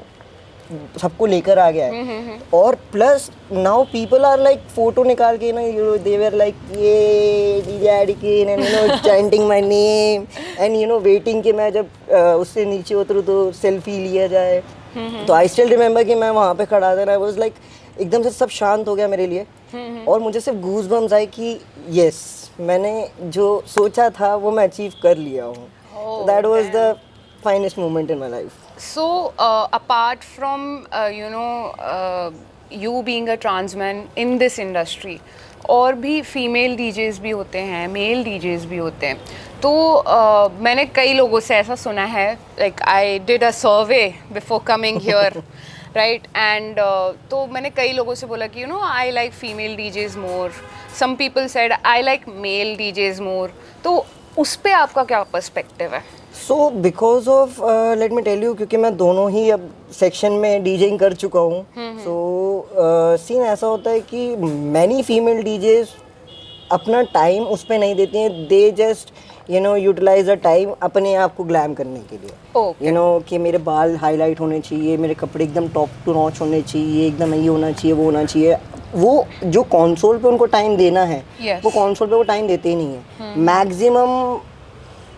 सबको लेकर आ गया है, और plus now people are like photo निकाल के ना, you know they were like ये डीजे एडिकिन and you know chanting my name and you know waiting कि मैं जब उससे नीचे उतरूँ तो सेल्फी लिया जाए। तो आई स्टिल रिमेंबर कि मैं वहाँ पे खड़ा था, आई वाज लाइक एकदम से सब शांत हो गया मेरे लिए और मुझे सिर्फ गूज़बम्स आए कि यस, मैंने जो सोचा था वो मैं अचीव कर लिया हूँ। That was the finest moment in my life. So apart from you know you being a trans man in this industry, और भी फीमेल डीजेस भी होते हैं, मेल डीजेस भी होते हैं। तो मैंने कई लोगों से ऐसा सुना है, like I did a survey before coming here, right? And तो मैंने कई लोगों से बोला कि you know I like female DJs more, some people said I like male DJs more. तो उस पे आपका क्या पर्सपेक्टिव है? So because of let me tell you, क्योंकि मैं दोनों ही अब सेक्शन में डीजेइंग कर चुका हूँ, सो सीन ऐसा होता है कि मैनी फीमेल डीजेस अपना टाइम उस पर नहीं देती हैं। They just utilise the time अपने आप को ग्लैम करने के लिए। कि मेरे बाल हाईलाइट होने चाहिए, मेरे कपड़े एकदम टॉप टू नॉच होने चाहिए, एकदम ये होना चाहिए, वो होना चाहिए। वो जो कंसोल पे उनको टाइम देना है, वो कंसोल पे वो टाइम देते ही नहीं है। मैक्सिमम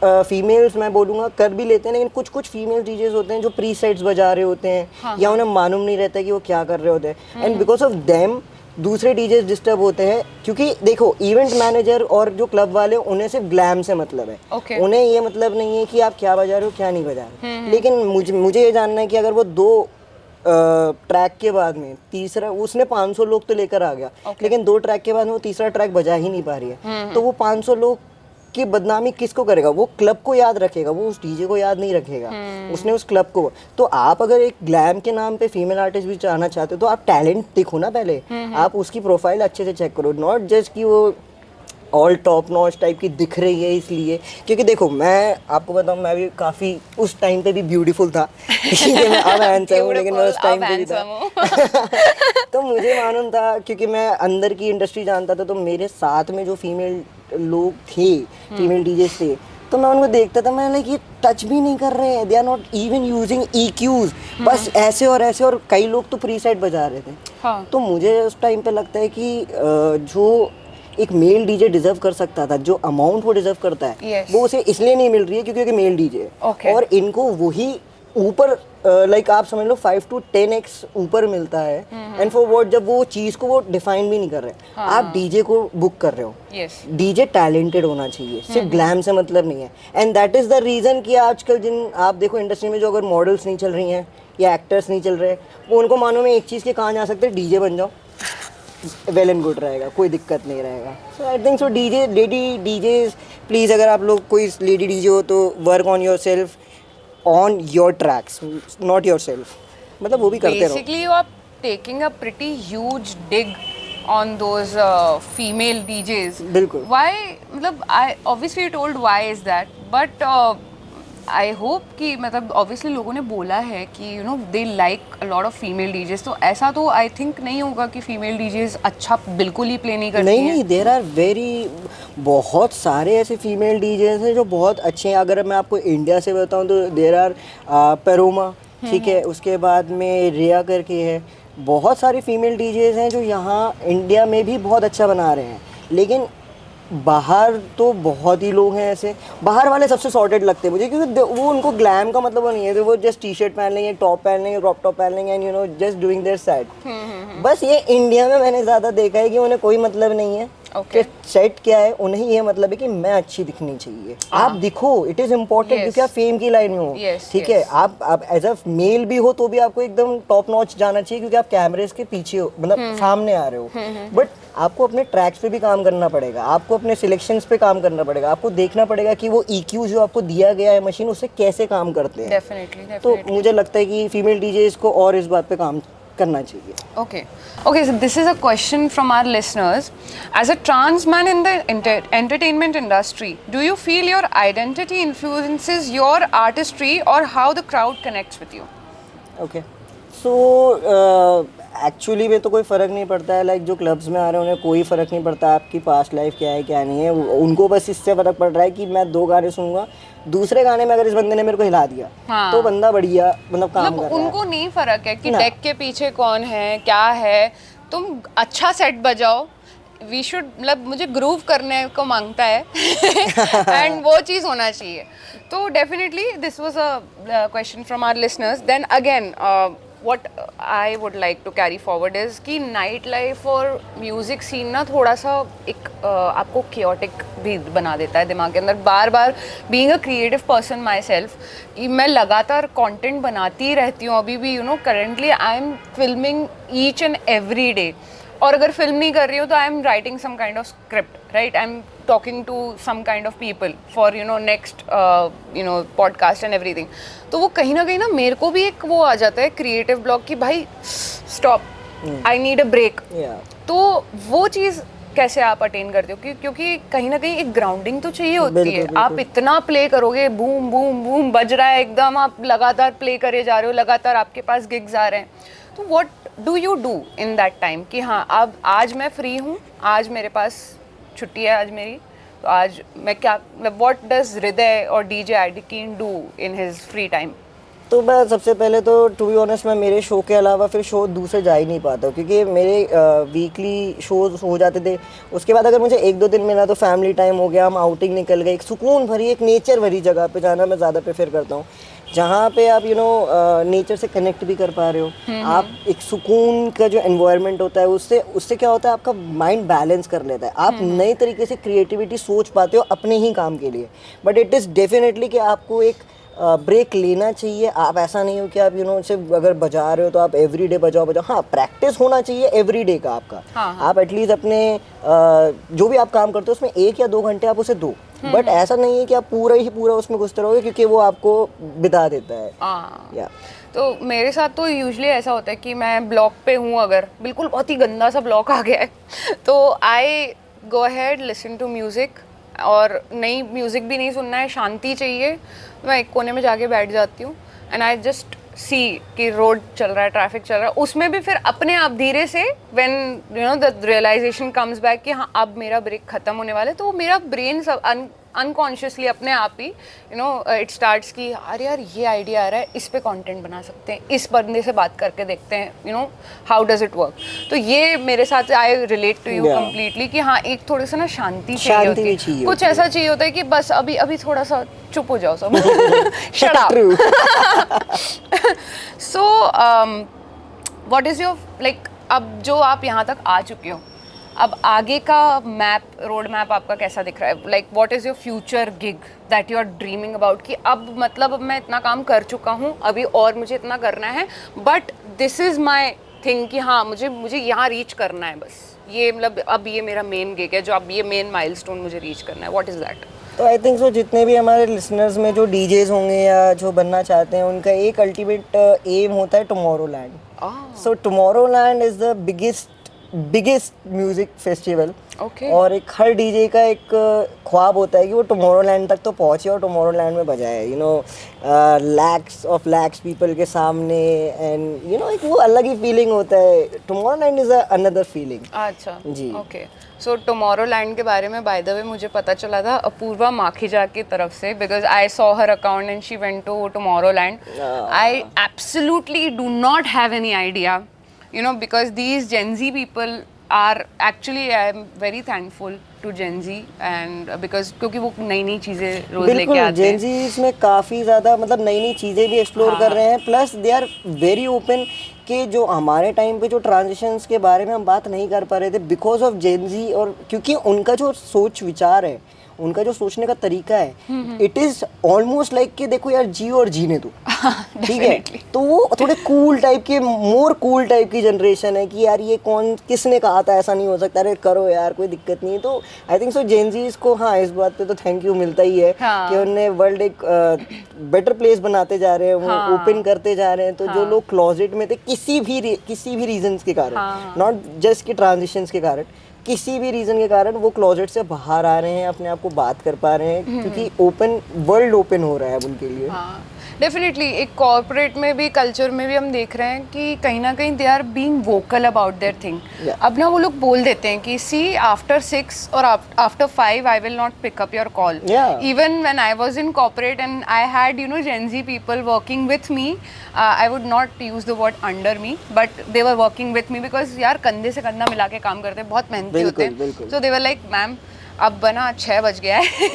फीमेल्स मैं बोलूँगा कर भी लेते हैं, लेकिन कुछ कुछ फीमेल डीजेस होते हैं जो प्री सेट्स बजा रहे होते हैं, या उन्हें मालूम नहीं रहता कि वो क्या कर रहे होते हैं, एंड बिकॉज ऑफ देम दूसरे डीजेस डिस्टर्ब होते हैं। क्योंकि देखो, इवेंट मैनेजर और जो क्लब वाले, उन्हें सिर्फ ग्लैम से मतलब है। उन्हें ये मतलब नहीं है कि आप क्या बजा रहे हो, क्या नहीं बजा रहे। लेकिन मुझे ये जानना है कि अगर वो 2 ट्रैक के बाद में तीसरा, उसने 500 लोग तो लेकर आ गया, लेकिन 2 ट्रैक के बाद में वो तीसरा ट्रैक बजा ही नहीं पा रही है, तो वो 500 लोग की बदनामी किसको करेगा? वो क्लब को याद रखेगा, वो उस डीजे को याद नहीं रखेगा, उसने उस क्लब को। तो आप अगर एक ग्लैम के नाम पे फीमेल आर्टिस्ट भी चाहना चाहते हो, तो आप टैलेंट देखो ना पहले, आप उसकी प्रोफाइल अच्छे से चेक करो, नॉट जस्ट कि वो ऑल टॉप नॉच टाइप की दिख रही है इसलिए। क्योंकि देखो, मैं आपको बताऊं, मैं भी काफ़ी उस टाइम पे भी ब्यूटीफुल था। मैं अब हैंडसम हूं, लेकिन मैं उस टाइम पे भी था। तो मुझे मालूम था, क्योंकि मैं अंदर की इंडस्ट्री जानता था, तो मेरे साथ में जो फीमेल लोग थे, फीमेल डीजेस थे, तो मैं उनको देखता था, मैं लाइक ये टच भी नहीं कर रहे हैं, they are not even using EQs, बस ऐसे और ऐसे, और कई लोग तो प्री सेट बजा रहे थे। तो मुझे उस टाइम पे लगता है कि जो एक मेल डीजे डिजर्व कर सकता था, जो अमाउंट वो डिजर्व करता है, वो उसे इसलिए नहीं मिल रही है क्योंकि एक मेल डीजे है। और इनको वही ऊपर लाइक आप समझ लो 5 to 10x ऊपर मिलता है, एंड फॉर व्हाट? जब वो चीज़ को वो डिफाइन भी नहीं कर रहे। आप डीजे को बुक कर रहे हो, डीजे टैलेंटेड होना चाहिए, सिर्फ ग्लैम से मतलब नहीं है। And that is the reason कि आजकल जिन आप देखो इंडस्ट्री में, जो अगर मॉडल्स नहीं चल रही हैं या एक्टर्स नहीं चल रहे, वो उनको मानो में एक चीज़ के कहाँ जा सकते हैं, डीजे बन जाओ, वेल एंड गुड रहेगा, कोई दिक्कत नहीं रहेगा। So I think so DJs please, अगर आप लोग कोई लेडी डीजे हो तो work on yourself, on your tracks, not yourself. मतलब वो भी करते रहो। Basically, you are taking a pretty huge dig on those female DJs. बिल्कुल। Why? मतलब I obviously you told why is that, but I hope कि मतलब obviously लोगों ने बोला है कि they like a lot of female DJs, तो ऐसा तो I think नहीं होगा कि female DJs अच्छा बिल्कुल ही प्ले नहीं करती हैं। नहीं, देयर आर बहुत सारे ऐसे फीमेल डीजेस हैं जो बहुत अच्छे हैं। अगर मैं आपको इंडिया से बताऊं तो देयर आर पेरोमा, ठीक है, उसके बाद में रिया करके है। बहुत सारे फीमेल डीजेस हैं जो यहाँ इंडिया में भी बहुत अच्छा बना रहे हैं, लेकिन बाहर तो बहुत ही लोग हैं ऐसे। बाहर वाले सबसे सॉर्टेड लगते हैं मुझे, क्योंकि वो उनको ग्लैम का मतलब वो नहीं है, तो वो जस्ट टी-शर्ट पहन लेंगे, टॉप पहन लेंगे, क्रॉप टॉप पहन लेंगे, and just doing their set. बस ये इंडिया में मैंने ज़्यादा देखा है कि उन्हें कोई मतलब नहीं है कि सेट क्या है, उन्हें ये मतलब है कि मैं अच्छी दिखनी चाहिए। आप दिखो, इट इज़ इम्पोर्टेंट, क्योंकि आप फेम की लाइन में हो, ठीक है। आप एज अ मेल भी हो तो भी आपको एकदम टॉप नॉच जाना चाहिए, क्योंकि आप कैमरेज के पीछे हो, मतलब सामने आ रहे हो। बट आपको अपने ट्रैक्स पे भी काम करना पड़ेगा, आपको अपने सिलेक्शंस पे काम करना पड़ेगा, आपको देखना पड़ेगा कि वो EQ जो आपको दिया गया है मशीन, उससे कैसे काम करते हैं। Definitely. तो मुझे लगता है कि फीमेल डीजेस को और इस बात पे काम करना चाहिए। Okay, so this is a question from our listeners. As a trans man in the entertainment industry, do you feel your identity influences your artistry or how the crowd connects with you? Okay, so actually में तो कोई फ़र्क नहीं पड़ता है। Like जो clubs में आ रहे हैं उन्हें कोई फ़र्क नहीं पड़ता आपकी पास्ट लाइफ क्या है क्या नहीं है। उनको बस इससे फ़र्क पड़ रहा है कि मैं 2 गाने सुनूंगा, दूसरे गाने में अगर इस बंदे ने मेरे को हिला दिया, तो बंदा बढ़िया मतलब काम कर रहा है। उनको नहीं फ़र्क है कि डेक के पीछे कौन है क्या है, तुम अच्छा सेट बजाओ। वी शुड, मतलब मुझे ग्रूव करने को मांगता है एंड वो चीज़ होना चाहिए। तो definitely this was a question from our listeners. Then again what I would like to carry forward is कि नाइट लाइफ और म्यूज़िक सीन ना थोड़ा सा एक आपको chaotic भी बना देता है दिमाग के अंदर। बार बार being a creative person myself, मैं लगातार कंटेंट बनाती रहती हूँ अभी भी। Currently I am filming each and every day, और अगर फिल्म नहीं कर रही हूँ तो I am writing some kind of script, right. I am talking to some kind of people for next podcast and everything. तो वो कहीं ना मेरे को भी एक वो आ जाता है क्रिएटिव ब्लॉक कि भाई stop, I need a break. तो वो चीज़ कैसे आप अटेन करते हो? क्योंकि कहीं ना कहीं एक ग्राउंडिंग तो चाहिए होती है। आप इतना प्ले करोगे, बूम बूम बूम बज रहा है एकदम, आप लगातार प्ले करे जा रहे हो, लगातार आपके पास गिग्स आ रहे हैं। तो what do you do in that time कि हाँ अब आज मैं फ्री हूँ, आज मेरे पास छुट्टी है आज मेरी, तो आज मैं क्या, व्हाट डज हृदय और डीजे एडिकीन do in his free time? तो मैं सबसे पहले तो टू बी ऑनेस्ट मैं मेरे शो के अलावा फिर शो दूसरे जा ही नहीं पाता हूँ, क्योंकि मेरे वीकली शोज हो जाते थे। उसके बाद अगर मुझे 1-2 दिन मिला तो फैमिली टाइम हो गया, हम आउटिंग निकल गए, एक सुकून भरी एक नेचर भरी जगह पे जाना मैं ज़्यादा प्रेफर करता हूँ, जहाँ पे आप नेचर से कनेक्ट भी कर पा रहे हो। आप एक सुकून का जो एनवायरनमेंट होता है उससे उससे क्या होता है, आपका माइंड बैलेंस कर लेता है, आप नई तरीके से क्रिएटिविटी सोच पाते हो अपने ही काम के लिए। बट इट इज़ डेफिनेटली कि आपको एक ब्रेक लेना चाहिए। आप ऐसा नहीं हो कि आप सिर्फ अगर बजा रहे हो तो आप एवरीडे बजाओ। हाँ, प्रैक्टिस होना चाहिए एवरीडे का आपका। आप एटलीस्ट अपने जो भी आप काम करते हो उसमें 1 या 2 घंटे आप उसे दो, बट ऐसा नहीं है कि आप पूरा ही पूरा उसमें घुसते रहोगे, क्योंकि वो आपको बिता देता है। या तो मेरे साथ तो यूजुअली ऐसा होता है कि मैं ब्लॉक पे हूँ, अगर बिल्कुल बहुत ही गंदा सा ब्लॉक आ गया है तो I go ahead listen to music, और नई म्यूज़िक भी नहीं सुनना है, शांति चाहिए, मैं एक कोने में जाके बैठ जाती हूँ एंड आई जस्ट सी कि रोड चल रहा है, ट्रैफिक चल रहा है, उसमें भी फिर अपने आप धीरे से when the realisation comes back कि हाँ अब मेरा ब्रेक ख़त्म होने वाला है, तो मेरा ब्रेन सब अनकॉन्शियसली अपने आप ही इट स्टार्ट्स कि अरे यार ये आइडिया आ रहा है, इस पे कंटेंट बना सकते हैं, इस बंदे से बात करके देखते हैं, हाउ डज इट वर्क। तो ये मेरे साथ I relate to you completely कि हाँ एक थोड़ी सा ना शांति चाहिए होती है, कुछ ऐसा चाहिए होता है कि बस अभी अभी थोड़ा सा चुप हो जाओ सब shut up. So what is your like, अब जो आप यहाँ तक आ चुके हो, अब आगे का रोड मैप आपका कैसा दिख रहा है? Like what is your future gig that you are dreaming about कि अब मतलब अब मैं इतना काम कर चुका हूँ, अभी और मुझे इतना करना है, but this is my thing कि हाँ मुझे यहाँ रीच करना है, बस ये मतलब अब ये मेरा मेन गिग है, जो अब ये मेन माइलस्टोन मुझे रीच करना है, व्हाट इज़ दैट? तो आई थिंक सो जितने भी हमारे लिसनर्स में जो डीजेज होंगे या जो बनना चाहते हैं, उनका एक अल्टीमेट एम होता है Tomorrowland. So Tomorrowland is the biggest music festival. और एक हर डीजे का एक ख्वाब होता है कि वो टुमारोलैंड तक तो पहुंचे और टुमारोलैंड में बजाए, लैक्स पीपल के सामने, एंड एक वो अलग ही फीलिंग होता है। Tomorrowland is another feeling. अच्छा जी, ओके। सो टुमारोलैंड के बारे में बाय द वे मुझे पता चला था अपूर्वा माखीजा की तरफ से, because I saw her account and she went to Tomorrowland. I absolutely do not have any idea, because these Gen Z people are actually, I am very thankful to Gen Z, and because क्योंकि वो नई नई चीज़ें रोज लेके आते हैं। Gen Z इसमें काफ़ी ज़्यादा मतलब नई नई चीज़ें भी एक्सप्लोर कर रहे हैं, plus they are very open कि जो हमारे टाइम पे जो ट्रांजिशंस के बारे में हम बात नहीं कर पा रहे थे बिकॉज ऑफ Gen Z, और क्योंकि उनका जो सोच विचार है, उनका जो सोचने का तरीका है, इट इज ऑलमोस्ट लाइक कि देखो यार जियो और जीने दो, ठीक है। तो वो थोड़े कूल टाइप के, मोर कूल टाइप की जनरेशन है कि यार ये कौन किसने कहा था ऐसा नहीं हो सकता, अरे करो यार कोई दिक्कत नहीं है। तो आई थिंक सो जेन जीज को हाँ इस बात पे तो थैंक यू मिलता ही है कि उन्हें वर्ल्ड एक बेटर प्लेस बनाते जा रहे हैं, वो ओपन करते जा रहे हैं। तो जो लोग क्लोजेट में थे किसी भी रीजन के कारण, नॉट जस्ट के ट्रांजिशंस के कारण, किसी भी रीज़न के कारण वो क्लोजेट से बाहर आ रहे हैं, अपने आप को बात कर पा रहे हैं, क्योंकि वर्ल्ड ओपन हो रहा है अब उनके लिए। डेफिनेटली एक कॉर्पोरेट में भी, कल्चर में भी हम देख रहे हैं कि कहीं ना कहीं they are being vocal about their thing. अब ना वो लोग बोल देते हैं कि सी आफ्टर 6 और after 5 I will not pick up your call. Even when I was in corporate and I had Gen Z people working with me, I would not use the word under me, but they were working with me because यार कंधे से कंधा मिला के काम करते हैं, बहुत मेहनती होते हैं। So they were like, ma'am अब बना 6 बज गया है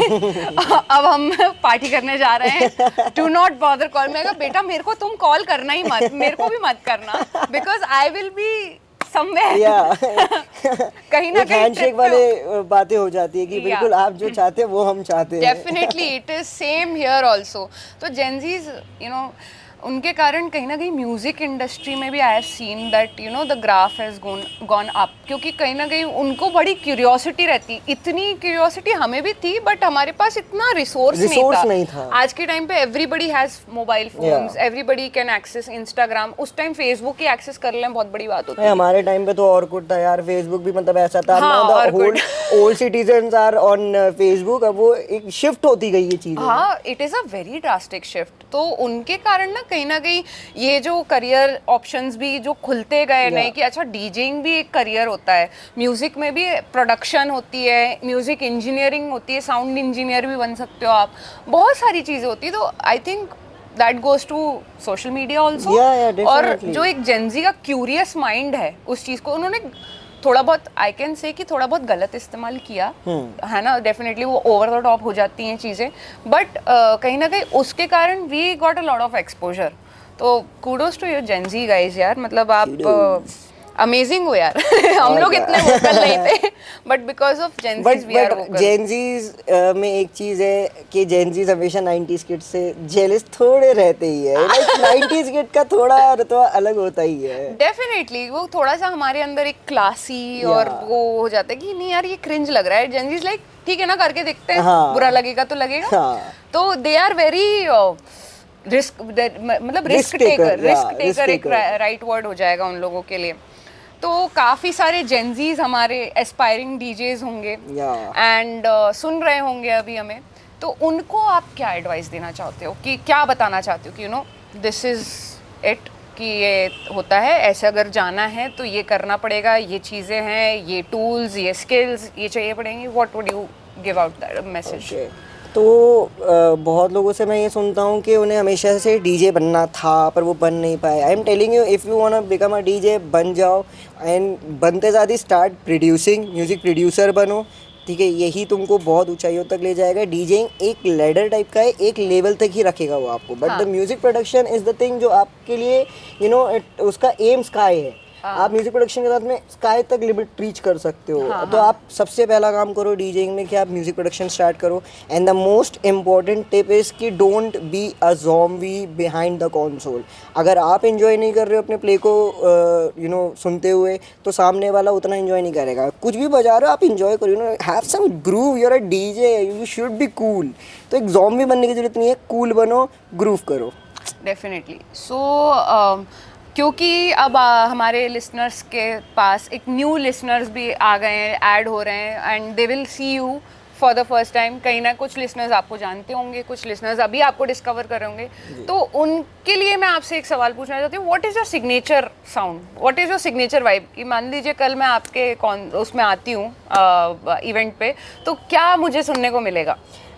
अब हम पार्टी करने जा रहे हैं, डू नॉट बॉदर कॉल। मैं कहा बेटा मेरे को तुम कॉल करना ही मत, मेरे को भी मत करना, because I will be somewhere. कहीं ना कहीं हैंडशेक वाले बातें हो जाती है कि बिल्कुल आप जो चाहते हैं वो हम चाहते हैं। Definitely it is same here also. तो जेनजीज उनके कारण कहीं ना कहीं म्यूजिक इंडस्ट्री में भी I have seen that the graph has gone up, क्योंकि कहीं ना कहीं उनको बड़ी क्यूरियोसिटी रहती, इतनी क्यूरियोसिटी हमें भी थी बट हमारे पास इतना रिसोर्स नहीं था। आज के टाइम पे everybody has mobile phones, everybody can access Instagram. उस टाइम फेसबुक की एक्सेस कर लें बहुत बड़ी बात होती है। हमारे टाइम पे तो ऑर्कुट था यार, फेसबुक भी मतलब ऐसा था, old citizens are on Facebook. अब वो एक शिफ्ट होती गई ये चीज। हाँ, it is a very drastic shift. तो उनके कारण ना कहीं ना कहीं ये जो करियर ऑप्शंस भी जो खुलते गए नहीं कि अच्छा डीजेइंग भी एक करियर होता है, म्यूजिक में भी प्रोडक्शन होती है, म्यूजिक इंजीनियरिंग होती है, साउंड इंजीनियर भी बन सकते हो आप, बहुत सारी चीज़ें होती है। तो I think that goes to social media also. और जो एक जेंजी का क्यूरियस माइंड है उस चीज़ को उन्होंने थोड़ा बहुत, आई कैन से कि थोड़ा बहुत गलत इस्तेमाल किया है ना, डेफिनेटली वो ओवर द टॉप हो जाती हैं चीज़ें, बट कहीं ना कहीं उसके कारण we got a lot of exposure. तो kudos to your Gen Z guys यार, मतलब आप अमेजिंग हो यार। हम लोग इतने वोकल नहीं थे, but because of Gen Zs we are vocal. Gen Zs में एक चीज है कि जेंजीज हमेशा 90s किड से जेलस थोड़े रहते ही है, लाइक 90s किड का थोड़ा तो अलग होता ही है। डेफिनेटली वो थोड़ा सा हमारे अंदर एक क्लासी और वो हो जाता है कि नहीं यार ये क्रिंज लग रहा है। जेंजीज लाइक ठीक है ना, करके देखते हैं, बुरा लगेगा तो लगेगा। तो दे आर वेरी रिस्क, मतलब रिस्क टेकर एक राइट वर्ड हो जाएगा उन लोगों के लिए। तो काफ़ी सारे जेंजीज हमारे एस्पायरिंग डीजेज होंगे एंड सुन रहे होंगे अभी हमें, तो उनको आप क्या एडवाइस देना चाहते हो, कि क्या बताना चाहते हो कि you no this is it, कि ये होता है, ऐसे अगर जाना है तो ये करना पड़ेगा, ये चीज़ें हैं, ये टूल्स, ये स्किल्स ये चाहिए पड़ेंगी, what would you give out that message? तो बहुत लोगों से मैं ये सुनता हूँ कि उन्हें हमेशा से डीजे बनना था पर वो बन नहीं पाए। आई am telling you, if you want become a DJ, बन जाओ, एंड बनते साथ ही स्टार्ट प्रोड्यूसिंग, म्यूज़िक प्रोड्यूसर बनो, ठीक है। यही तुमको बहुत ऊंचाइयों तक ले जाएगा। डीजेइंग एक लैडर टाइप का है, एक लेवल तक ही रखेगा वो आपको, but the music production is the thing जो आपके लिए यू नो उसका एम स्काई है। आप म्यूजिक प्रोडक्शन के साथ में स्काई तक लिमिट रीच कर सकते हो। तो आप सबसे पहला काम करो डीजेइंग में कि आप म्यूजिक प्रोडक्शन स्टार्ट करो। And the most important tip is कि don't be a zombie behind the console. अगर आप एंजॉय नहीं कर रहे हो अपने प्ले को यू नो सुनते हुए, तो सामने वाला उतना एंजॉय नहीं करेगा। कुछ भी बजा रहे हो आप एंजॉय करो, you know have some groove, you are a DJ, you should be cool. तो एक ज़ॉम्बी बनने की जरूरत नहीं है, कूल बनो, ग्रूव करो। डेफिनेटली। सो क्योंकि अब हमारे लिसनर्स के पास एक न्यू लिसनर्स भी आ गए हैं, ऐड हो रहे हैं, and they will see you for the first time. कहीं ना कुछ लिसनर्स आपको जानते होंगे, कुछ लिसनर्स अभी आपको डिस्कवर कर रहे होंगे, तो उनके लिए मैं आपसे एक सवाल पूछना चाहती हूँ, what is your signature sound, what is your signature vibe? कि मान लीजिए कल मैं आपके उसमें आती हूँ इवेंट पे, तो क्या मुझे सुनने को मिलेगा?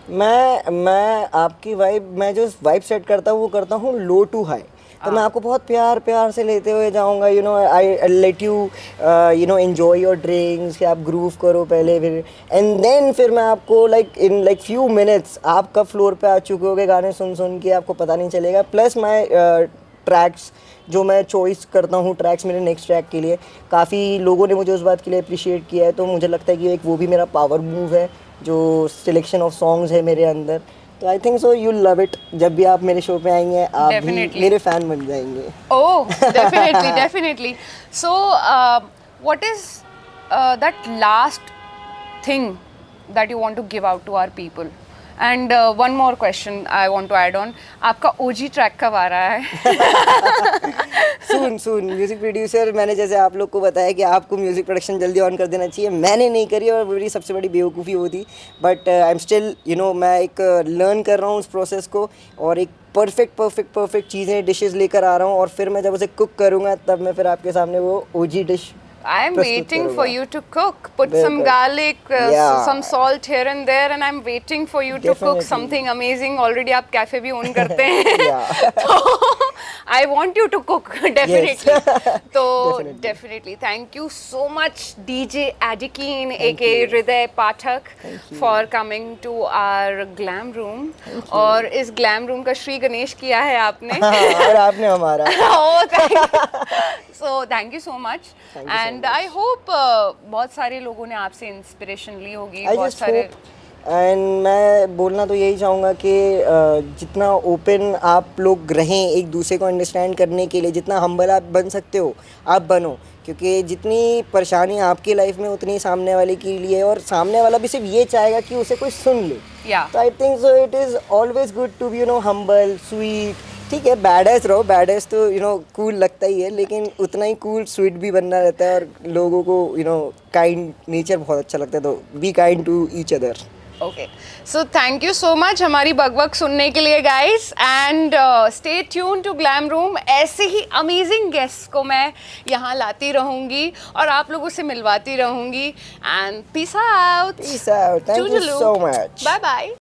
मैं आपकी वाइब, मैं जो वाइब सेट करता हूँ वो करता हूँ लो टू हाई। तो मैं आपको बहुत प्यार प्यार से लेते हुए जाऊंगा, you know I let you you know enjoy your drinks, कि आप ग्रूव करो पहले, फिर एंड देन फिर मैं आपको like in like few minutes आप कब फ्लोर पे आ चुके होगे गाने सुन सुन के, आपको पता नहीं चलेगा। प्लस मैं ट्रैक्स जो मैं चॉइस करता हूँ, ट्रैक्स मेरे नेक्स्ट ट्रैक के लिए, काफ़ी लोगों ने मुझे उस बात के लिए अप्रिशिएट किया है। तो मुझे लगता है कि एक वो भी मेरा पावर मूव है, जो सिलेक्शन ऑफ सॉन्ग्स है मेरे अंदर। तो I think so you love it. जब भी आप मेरे शो पे आएंगे आप भी मेरे फैन बन जाएंगे। Oh definitely definitely. So what is that last thing that you want to give out to our people? And one more question I want to add on, आपका ओजी ट्रैक कब आ रहा है? सून म्यूजिक प्रोड्यूसर, मैंने जैसे आप लोग को बताया कि आपको म्यूजिक प्रोडक्शन जल्दी ऑन कर देना चाहिए, मैंने नहीं करी और मेरी सबसे बड़ी बेवकूफ़ी होती। But I am still you know मैं एक लर्न कर रहा हूँ उस प्रोसेस को, और एक परफेक्ट चीज़ें डिशेस लेकर आ रहा हूँ, और फिर मैं जब उसे कुक करूँगा तब मैं फिर आपके सामने वो ओजी dish I am waiting for you to cook. Put some garlic, some salt here and there, and I'm waiting for you to cook something amazing. Already आप कैफे भी own करते हैं, तो I want you to cook definitely. तो definitely thank you so much DJ Adikeen aka Hriday Pathak for coming to our glam room. और इस glam room का श्री गणेश किया है आपने, और आपने हमारा। So thank you so much. And I hope बहुत सारे लोगों ने आपसे इंस्पिरेशन ली होगी, बहुत सारे। एंड मैं बोलना तो यही चाहूँगा कि जितना ओपन आप लोग रहें एक दूसरे को अंडरस्टैंड करने के लिए, जितना हम्बल आप बन सकते हो आप बनो, क्योंकि जितनी परेशानी आपकी लाइफ में उतनी सामने वाले के लिए, और सामने वाला भी सिर्फ ये चाहेगा कि उसे कोई सुन ले। तो I think so it is always good to be you know humble, sweet. ठीक है, बैडएस रहो, बैडएस तो यू नो कूल लगता ही है, लेकिन उतना ही कूल स्वीट भी बनना रहता है, और लोगों को यू नो काइंड नेचर बहुत अच्छा लगता है। तो be kind to each other. Okay, so thank you so much हमारी बकबक सुनने के लिए guys, and stay tune to Glam Room. ऐसे ही अमेजिंग गेस्ट को मैं यहाँ लाती रहूँगी और आप लोगों से मिलवाती रहूँगी, and peace out. Peace out. Thank you so much. Bye bye.